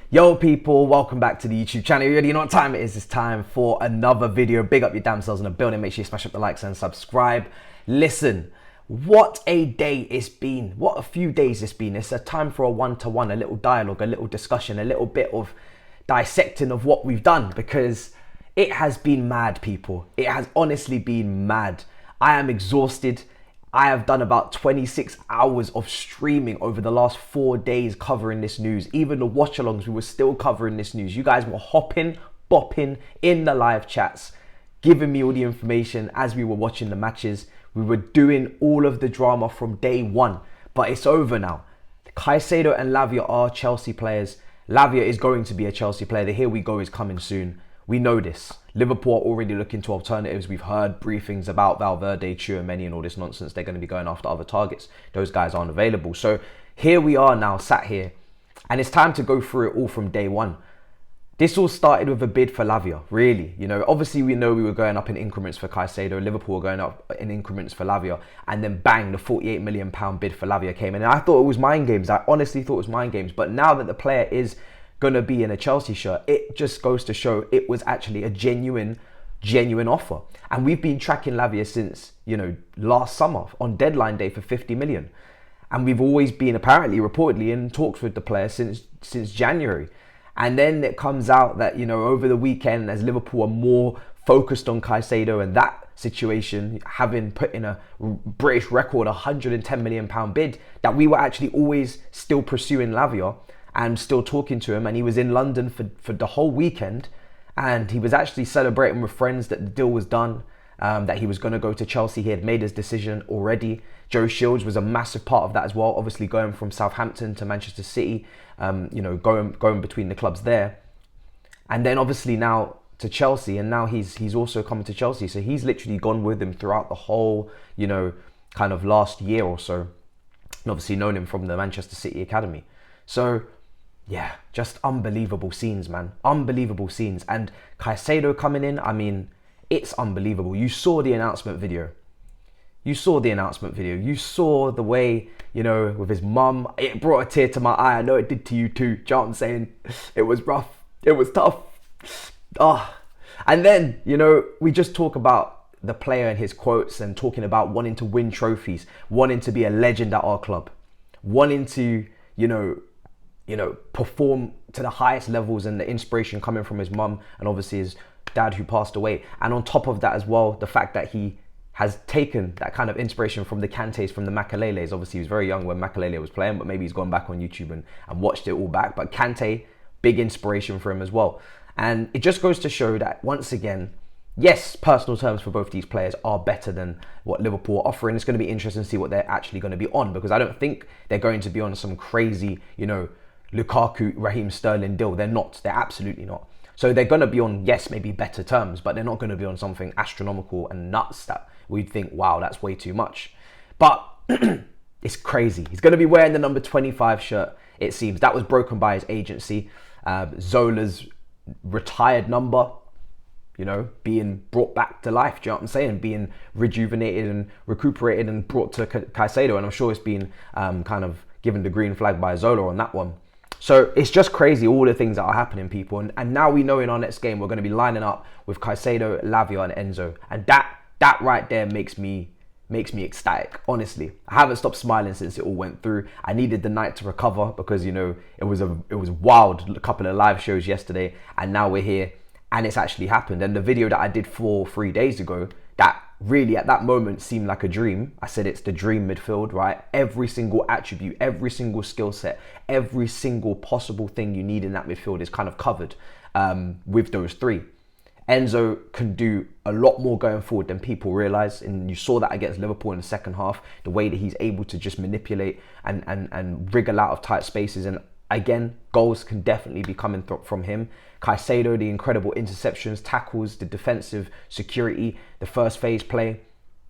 Yo people, welcome back to the YouTube channel. You already know what time it is. It's time for another video. Big up your damn selves in the building. Make sure you smash up the likes and subscribe. Listen, what a day it's been. What a few days it's been. It's a time for a one-to-one, a little dialogue, a little discussion, a little bit of dissecting of what we've done, because it has been mad, people. It has honestly been mad. I am exhausted. I have done about 26 hours of streaming over the last 4 days covering this news. Even the watch-alongs, we were still covering this news. You guys were hopping, bopping in the live chats, giving me all the information as we were watching the matches. We were doing all of the drama from day one, but it's over now. Caicedo and Lavia are Chelsea players. Lavia is going to be a Chelsea player. The Here We Go is coming soon. We know this. Liverpool are already looking to alternatives. We've heard briefings about Valverde, Tchouaméni and all this nonsense. They're going to be going after other targets. Those guys aren't available. So here we are now, sat here, and it's time to go through it all from day one. This all started with a bid for Lavia, really. You know, obviously we know we were going up in increments for Caicedo. Liverpool were going up in increments for Lavia. And then bang, the £48 million bid for Lavia came in. And I thought it was mind games. I honestly thought it was mind games. But now that the player is going to be in a Chelsea shirt, it just goes to show it was actually a genuine offer. And we've been tracking Lavia since, you know, last summer on deadline day for 50 million. And we've always been apparently reportedly in talks with the player since January. And then it comes out that, you know, over the weekend, as Liverpool are more focused on Caicedo and that situation, having put in a British record £110 million bid, that we were actually always still pursuing Lavia and still talking to him. And he was in London for the whole weekend, and he was actually celebrating with friends that the deal was done, that he was going to go to Chelsea. He had made his decision already. Joe Shields was a massive part of that as well, obviously going from Southampton to Manchester City, you know, going between the clubs there. And then obviously now to Chelsea, and now he's also coming to Chelsea. So he's literally gone with him throughout the whole, you know, kind of last year or so. And obviously known him from the Manchester City Academy. So yeah, just unbelievable scenes, man. Unbelievable scenes. And Caicedo coming in, I mean, it's unbelievable. You saw the announcement video. You saw the way, you know, with his mum. It brought a tear to my eye. I know it did to you too. Do you know what I'm saying? It was rough. It was tough. And then, you know, we just talk about the player and his quotes and talking about wanting to win trophies, wanting to be a legend at our club, wanting to, you know, perform to the highest levels, and the inspiration coming from his mum and obviously his dad who passed away. And on top of that as well, the fact that he has taken that kind of inspiration from the Kantés, from the Makaleles. Obviously he was very young when Makalele was playing, but maybe he's gone back on YouTube and watched it all back. But Kanté, big inspiration for him as well. And it just goes to show that, once again, yes, personal terms for both these players are better than what Liverpool are offering. It's going to be interesting to see what they're actually going to be on, because I don't think they're going to be on some crazy, you know, Lukaku, Raheem Sterling deal. They're not. They're absolutely not. So they're going to be on, yes, maybe better terms, but they're not going to be on something astronomical and nuts that we'd think, wow, that's way too much. But it's crazy. He's going to be wearing the number 25 shirt, it seems. That was broken by his agency. Zola's retired number, you know, being brought back to life. Do you know what I'm saying? Being rejuvenated and recuperated and brought to Caicedo. And I'm sure it's been kind of given the green flag by Zola on that one. So it's just crazy, all the things that are happening, people. And now we know in our next game, we're going to be lining up with Caicedo, Lavia and Enzo. And that right there makes me ecstatic, honestly. I haven't stopped smiling since it all went through. I needed the night to recover because, you know, it was wild, a couple of live shows yesterday, and now we're here and it's actually happened. And the video that I did 3 days ago, that really at that moment seemed like a dream. I said it's the dream midfield, right? Every single attribute, every single skill set, every single possible thing you need in that midfield is kind of covered with those three. Enzo can do a lot more going forward than people realise, and you saw that against Liverpool in the second half, the way that he's able to just manipulate and wriggle out of tight spaces. And again, goals can definitely be coming from him. Caicedo, the incredible interceptions, tackles, the defensive security, the first phase play,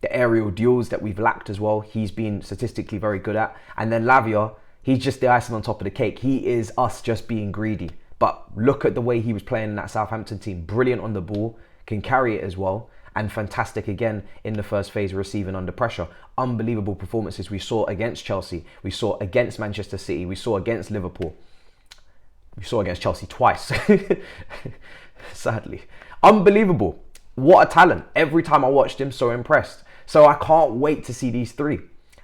the aerial duels that we've lacked as well, he's been statistically very good at. And then Lavia, he's just the icing on top of the cake. He is us just being greedy. But look at the way he was playing in that Southampton team. Brilliant on the ball, can carry it as well, and fantastic again in the first phase, receiving under pressure. Unbelievable performances we saw against Chelsea, we saw against Manchester City, we saw against Liverpool. We saw against Chelsea twice, sadly. Unbelievable. What a talent. Every time I watched him, so impressed. So I can't wait to see these three.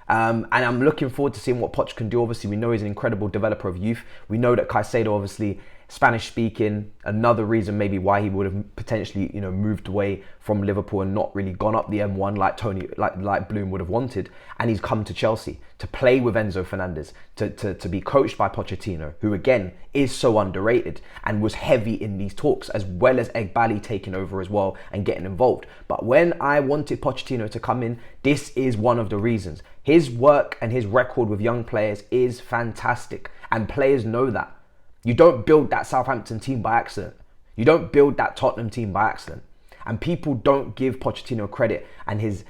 And I'm looking forward to seeing what Poch can do. Obviously, we know he's an incredible developer of youth. We know that Caicedo, obviously, Spanish speaking, another reason maybe why he would have potentially, moved away from Liverpool and not really gone up the M1 like Bloom would have wanted. And he's come to Chelsea to play with Enzo Fernandez, to be coached by Pochettino, who again is so underrated and was heavy in these talks, as well as Egbali taking over as well and getting involved. But when I wanted Pochettino to come in, this is one of the reasons. His work and his record with young players is fantastic, and players know that. You don't build that Southampton team by accident. You don't build that Tottenham team by accident. And people don't give Pochettino credit and his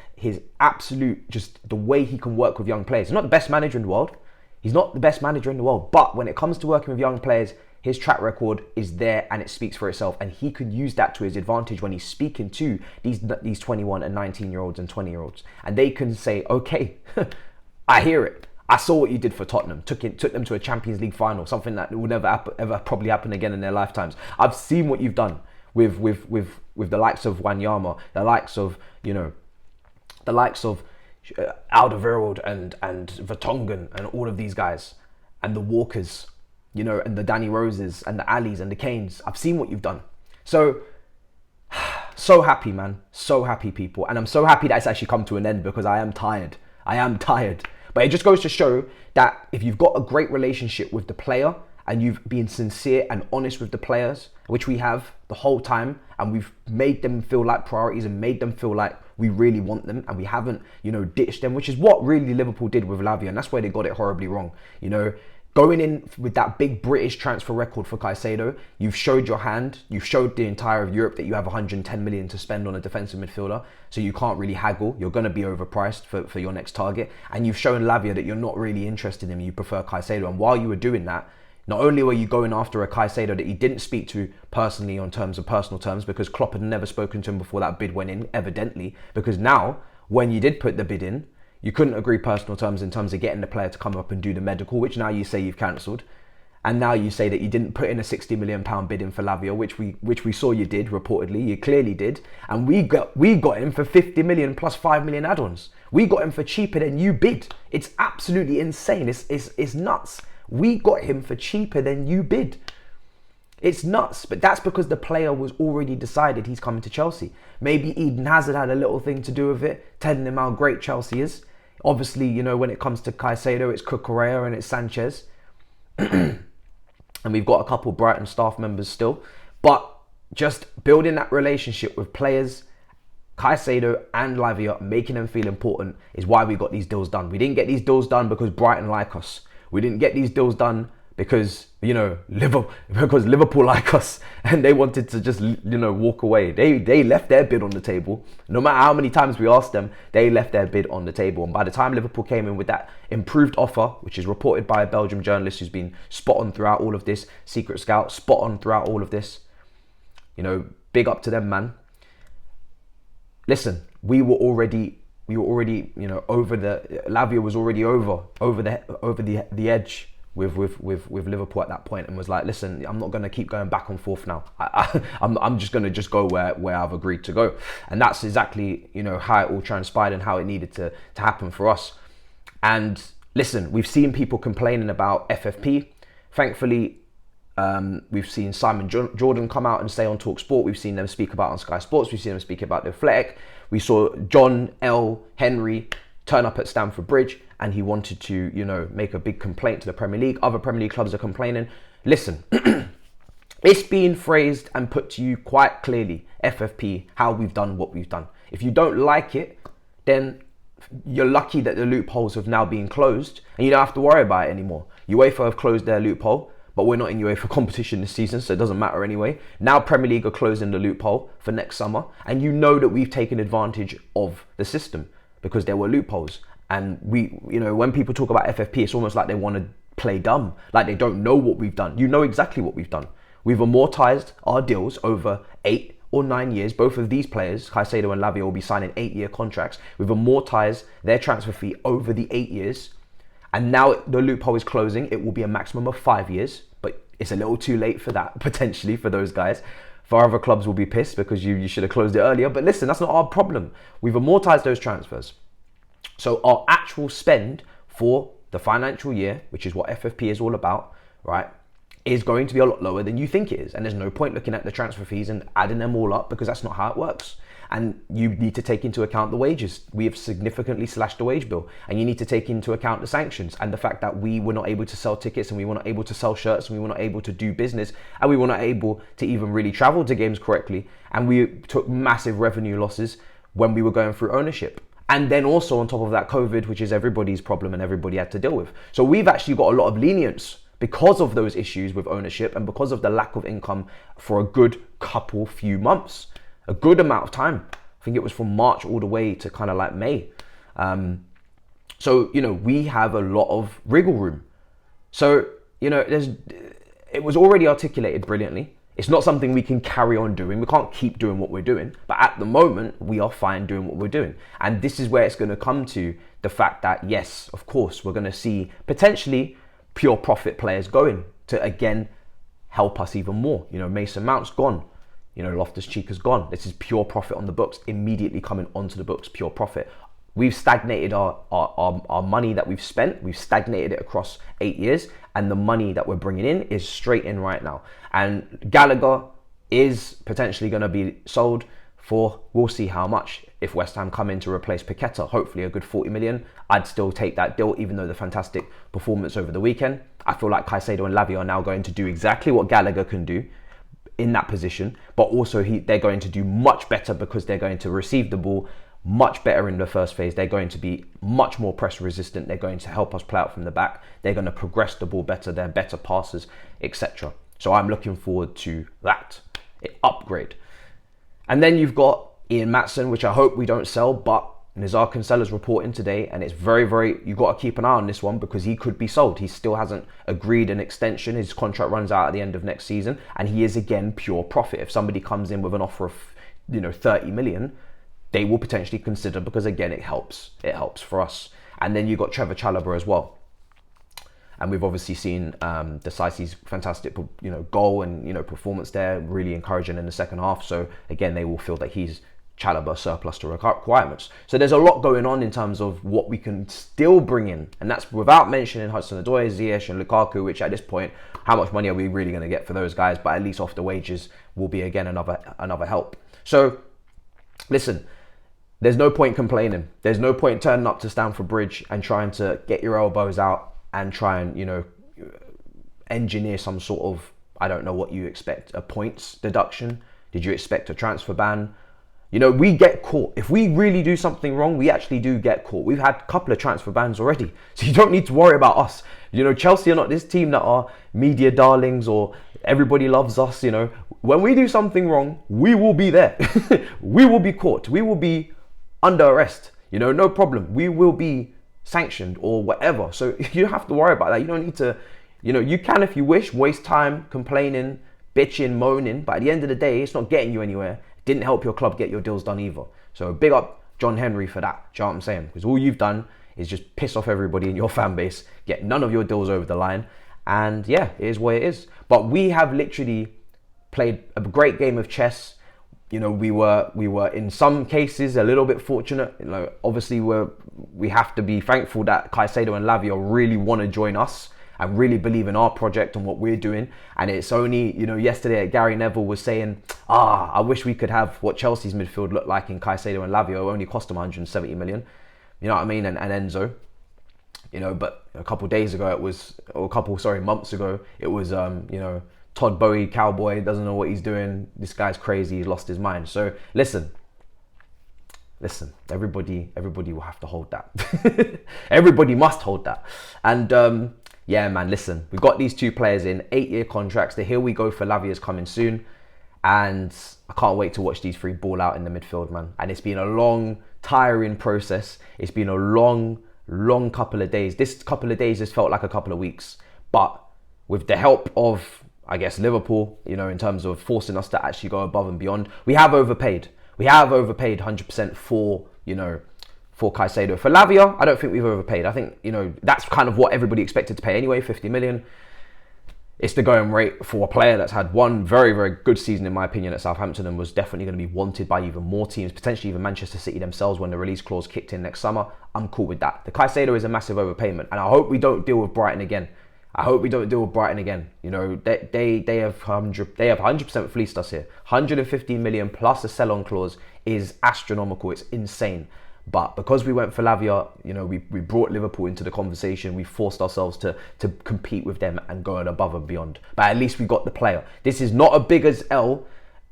absolute, just the way he can work with young players. He's not the best manager in the world. He's not the best manager in the world. But when it comes to working with young players, his track record is there and it speaks for itself. And he can use that to his advantage when he's speaking to these 21 and 19-year-olds and 20-year-olds. And they can say, okay, I hear it. I saw what you did for Tottenham. Took them to a Champions League final, something that will never ever probably happen again in their lifetimes. I've seen what you've done with the likes of Wanyama, the likes of Alderweireld and Vertonghen and all of these guys, and the Walkers, and the Danny Roses and the Alis and the Kanes. I've seen what you've done. So happy, man. So happy, people. And I'm so happy that it's actually come to an end, because I am tired. But it just goes to show that if you've got a great relationship with the player and you've been sincere and honest with the players, which we have the whole time, and we've made them feel like priorities and made them feel like we really want them, and we haven't, ditched them, which is what really Liverpool did with Lavia, and that's where they got it horribly wrong. Going in with that big British transfer record for Caicedo, you've showed your hand. You've showed the entire of Europe that you have 110 million to spend on a defensive midfielder, so you can't really haggle. You're going to be overpriced for your next target. And you've shown Lavia that you're not really interested in him. You prefer Caicedo. And while you were doing that, not only were you going after a Caicedo that he didn't speak to personally on terms of personal terms, because Klopp had never spoken to him before that bid went in, evidently, because now, when you did put the bid in, you couldn't agree personal terms in terms of getting the player to come up and do the medical, which now you say you've cancelled. And now you say that you didn't put in a £60 million bid in for Lavia, which we saw you did, reportedly. You clearly did. And we got him for 50 million plus 5 million add-ons. We got him for cheaper than you bid. It's absolutely insane. It's nuts. We got him for cheaper than you bid. It's nuts. But that's because the player was already decided he's coming to Chelsea. Maybe Eden Hazard had a little thing to do with it, telling him how great Chelsea is. Obviously, when it comes to Caicedo, it's Cucurella and it's Sanchez. And we've got a couple Brighton staff members still. But just building that relationship with players, Caicedo and Lavia, making them feel important, is why we got these deals done. We didn't get these deals done because Brighton like us. We didn't get these deals done because Liverpool like us and they wanted to just walk away. They left their bid on the table. No matter how many times we asked them, they left their bid on the table. And by the time Liverpool came in with that improved offer, which is reported by a Belgian journalist who's been spot on throughout all of this, secret scout, spot on throughout all of this, big up to them, man. Listen, we were already over Lavia was already over the edge with Liverpool at that point, and was like, listen, I'm not going to keep going back and forth now. I'm just going to go where I've agreed to go. And that's exactly, how it all transpired and how it needed to happen for us. And listen, we've seen people complaining about FFP. Thankfully, we've seen Simon Jordan come out and say on TalkSport. We've seen them speak about on Sky Sports. We've seen them speak about The Athletic. We saw John L. Henry turn up at Stamford Bridge, and he wanted to, make a big complaint to the Premier League. Other Premier League clubs are complaining. Listen, it's being phrased and put to you quite clearly, FFP, how we've done what we've done. If you don't like it, then you're lucky that the loopholes have now been closed and you don't have to worry about it anymore. UEFA have closed their loophole, but we're not in UEFA competition this season, so it doesn't matter anyway. Now Premier League are closing the loophole for next summer, and that we've taken advantage of the system because there were loopholes. And when people talk about FFP, it's almost like they want to play dumb, like they don't know what we've done. You know exactly what we've done. We've amortized our deals over 8 or 9 years. Both of these players, Caicedo and Lavia, will be signing 8-year contracts. We've amortized their transfer fee over the 8 years. And now the loophole is closing. It will be a maximum of 5 years, but it's a little too late for that, potentially, for those guys. For other clubs will be pissed because you should have closed it earlier. But listen, that's not our problem. We've amortized those transfers. So our actual spend for the financial year, which is what FFP is all about, right, is going to be a lot lower than you think it is. And there's no point looking at the transfer fees and adding them all up, because that's not how it works. And you need to take into account the wages. We have significantly slashed the wage bill, and you need to take into account the sanctions and the fact that we were not able to sell tickets, and we were not able to sell shirts, and we were not able to do business, and we were not able to even really travel to games correctly. And we took massive revenue losses when we were going through ownership. And then also on top of that, COVID, which is everybody's problem and everybody had to deal with. So we've actually got a lot of lenience because of those issues with ownership and because of the lack of income for a good few months. A good amount of time. I think it was from March all the way to kind of like May. So, you know, we have a lot of wriggle room. So, you know, it was already articulated brilliantly. It's not something we can carry on doing. We can't keep doing what we're doing. But at the moment, we are fine doing what we're doing. And this is where it's going to come to the fact that, yes, of course, we're going to see potentially pure profit players going to, again, help us even more. You know, Mason Mount's gone. You know, Loftus-Cheek has gone. This is pure profit on the books, immediately coming onto the books, pure profit. We've stagnated our money that we've spent. We've stagnated it across 8 years. And the money that we're bringing in is straight in right now. And Gallagher is potentially going to be sold for, we'll see how much. If West Ham come in to replace Paqueta, hopefully a good 40 million, I'd still take that deal, even though the fantastic performance over the weekend. I feel like Caicedo and Lavia are now going to do exactly what Gallagher can do in that position, but also they're going to do much better because they're going to receive the ball much better in the first phase. They're going to be much more press resistant. They're going to help us play out from the back. They're going to progress the ball better. They're better passers, etc. So I'm looking forward to that upgrade. And then you've got Ian Maatsen, which I hope we don't sell, but Nizar Kinsella's reporting today, and it's very, you've got to keep an eye on this one because he could be sold. He still hasn't agreed an extension. His contract runs out at the end of next season, and he is again pure profit. If somebody comes in with an offer of, 30 million, they will potentially consider, because again, it helps for us. And then you've got Trevor Chalobah as well. And we've obviously seen Decisi's fantastic, goal and, performance there, really encouraging in the second half. So again, they will feel that he's Chalobah surplus to requirements. So there's a lot going on in terms of what we can still bring in, and that's without mentioning Hudson-Odoi, Ziyech and Lukaku, which at this point, how much money are we really going to get for those guys? But at least off the wages will be again another help. So listen, there's no point complaining. There's no point turning up to Stamford Bridge and trying to get your elbows out and try and engineer some sort of, I don't know what you expect, a points deduction. Did you expect a transfer ban? We get caught. If we really do something wrong, we actually do get caught. We've had a couple of transfer bans already. So you don't need to worry about us. Chelsea are not this team that are media darlings or everybody loves us. When we do something wrong, we will be there. We will be caught. We will be under arrest. No problem. We will be sanctioned or whatever. So you don't have to worry about that. You don't need to, you can, if you wish, waste time complaining, bitching, moaning. But at the end of the day, it's not getting you anywhere. Didn't help your club get your deals done either. So big up John Henry for that. Do you know what I'm saying? Because all you've done is just piss off everybody in your fan base, get none of your deals over the line. And yeah, it is what it is. But we have literally played a great game of chess. We were in some cases a little bit fortunate. Obviously we have to be thankful that Caicedo and Lavia really want to join us and really believe in our project and what we're doing. And it's only, yesterday Gary Neville was saying, I wish we could have what Chelsea's midfield looked like in Caicedo and Lavia. It only cost them 170 million. You know what I mean? And Enzo. But a couple of days ago months ago, it was, Todd Bowie, cowboy, doesn't know what he's doing. This guy's crazy. He's lost his mind. So listen, everybody will have to hold that. Everybody must hold that. And, yeah, man, listen, we've got these two players in 8-year contracts. The Here We Go for Lavia's coming soon. And I can't wait to watch these three ball out in the midfield, man. And it's been a long, tiring process. It's been a long couple of days. This couple of days has felt like a couple of weeks. But with the help of, I guess, Liverpool, in terms of forcing us to actually go above and beyond, we have overpaid. We have overpaid 100% for Caicedo. For Lavia, I don't think we've overpaid. I think, that's kind of what everybody expected to pay anyway, 50 million. it's the going rate for a player that's had one very, very good season, in my opinion, at Southampton, and was definitely going to be wanted by even more teams, potentially even Manchester City themselves when the release clause kicked in next summer. I'm cool with that. The Caicedo is a massive overpayment, and I hope we don't deal with Brighton again. You know, they have 100% fleeced us here. 115 million plus a sell-on clause is astronomical. It's insane. But because we went for Lavia, you know, we brought Liverpool into the conversation. We forced ourselves to compete with them and go above and beyond. But at least we got the player. This is not a big as L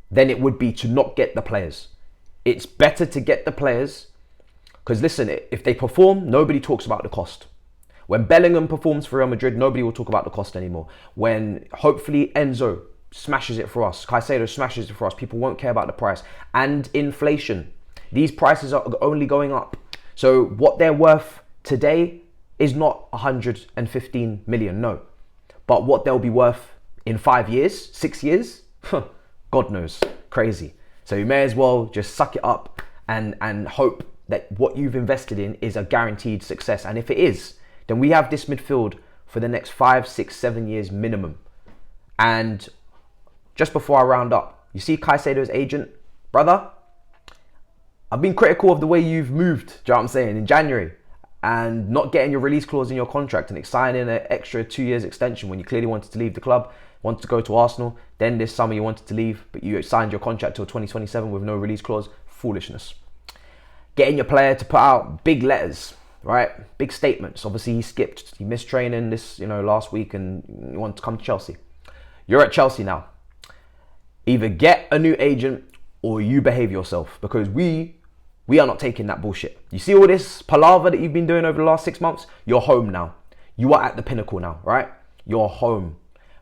than it would be to not get the players. It's better to get the players because, listen, if they perform, nobody talks about the cost. When Bellingham performs for Real Madrid, nobody will talk about the cost anymore. When hopefully Enzo smashes it for us, Caicedo smashes it for us, people won't care about the price. And inflation. These prices are only going up. So what they're worth today is not 115 million, no. But what they'll be worth in 5 years, 6 years, God knows, crazy. So you may as well just suck it up and hope that what you've invested in is a guaranteed success. And if it is, then we have this midfield for the next 5, 6, 7 years minimum. And just before I round up, you see Caicedo's agent, brother, I've been critical of the way you've moved, do you know what I'm saying, in January, and not getting your release clause in your contract and signing an extra 2 years extension when you clearly wanted to leave the club, wanted to go to Arsenal. Then this summer you wanted to leave, but you signed your contract till 2027 with no release clause. Foolishness. Getting your player to put out big letters, right? Big statements. Obviously he missed training this, last week and you want to come to Chelsea. You're at Chelsea now. Either get a new agent or you behave yourself, because we are not taking that bullshit. You see all this palaver that you've been doing over the last 6 months? You're home now. You are at the pinnacle now, right? You're home.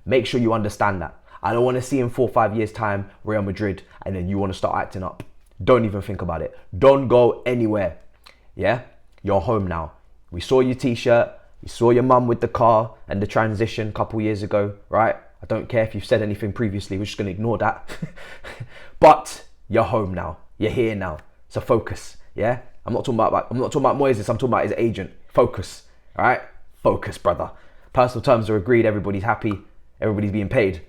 Make sure you understand that. I don't want to see in 4 or 5 years' time Real Madrid and then you want to start acting up. Don't even think about it. Don't go anywhere. Yeah? You're home now. We saw your t-shirt. We saw your mum with the car and the transition a couple years ago, right? I don't care if you've said anything previously. We're just going to ignore that. But you're home now. You're here now. So focus, yeah? I'm not talking about Moises, I'm talking about his agent. Focus, all right? Focus, brother. Personal terms are agreed, everybody's happy, everybody's being paid.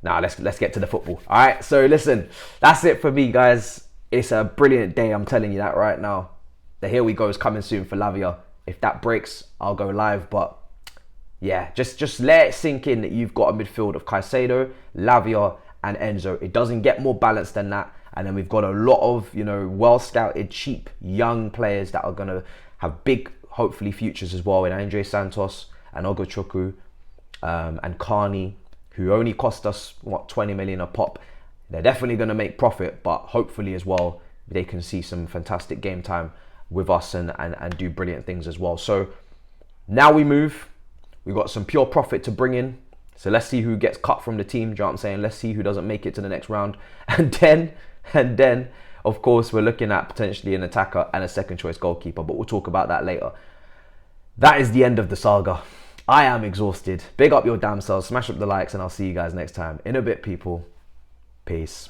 Now, let's get to the football, all right? So listen, that's it for me, guys. It's a brilliant day, I'm telling you that right now. The Here We Go is coming soon for Lavia. If that breaks, I'll go live, but yeah, just let it sink in that you've got a midfield of Caicedo, Lavia, and Enzo. It doesn't get more balanced than that. And then we've got a lot of, well-scouted, cheap, young players that are going to have big, hopefully, futures as well. In Andre Santos and Ogochukwu and Carney, who only cost us, 20 million a pop. They're definitely going to make profit, but hopefully as well, they can see some fantastic game time with us and do brilliant things as well. So now we move. We've got some pure profit to bring in. So let's see who gets cut from the team. Do you know what I'm saying? Let's see who doesn't make it to the next round. And then, of course, we're looking at potentially an attacker and a second choice goalkeeper, but we'll talk about that later. That is the end of the saga. I am exhausted. Big up your damn selves. Smash up the likes and I'll see you guys next time. In a bit, people. Peace.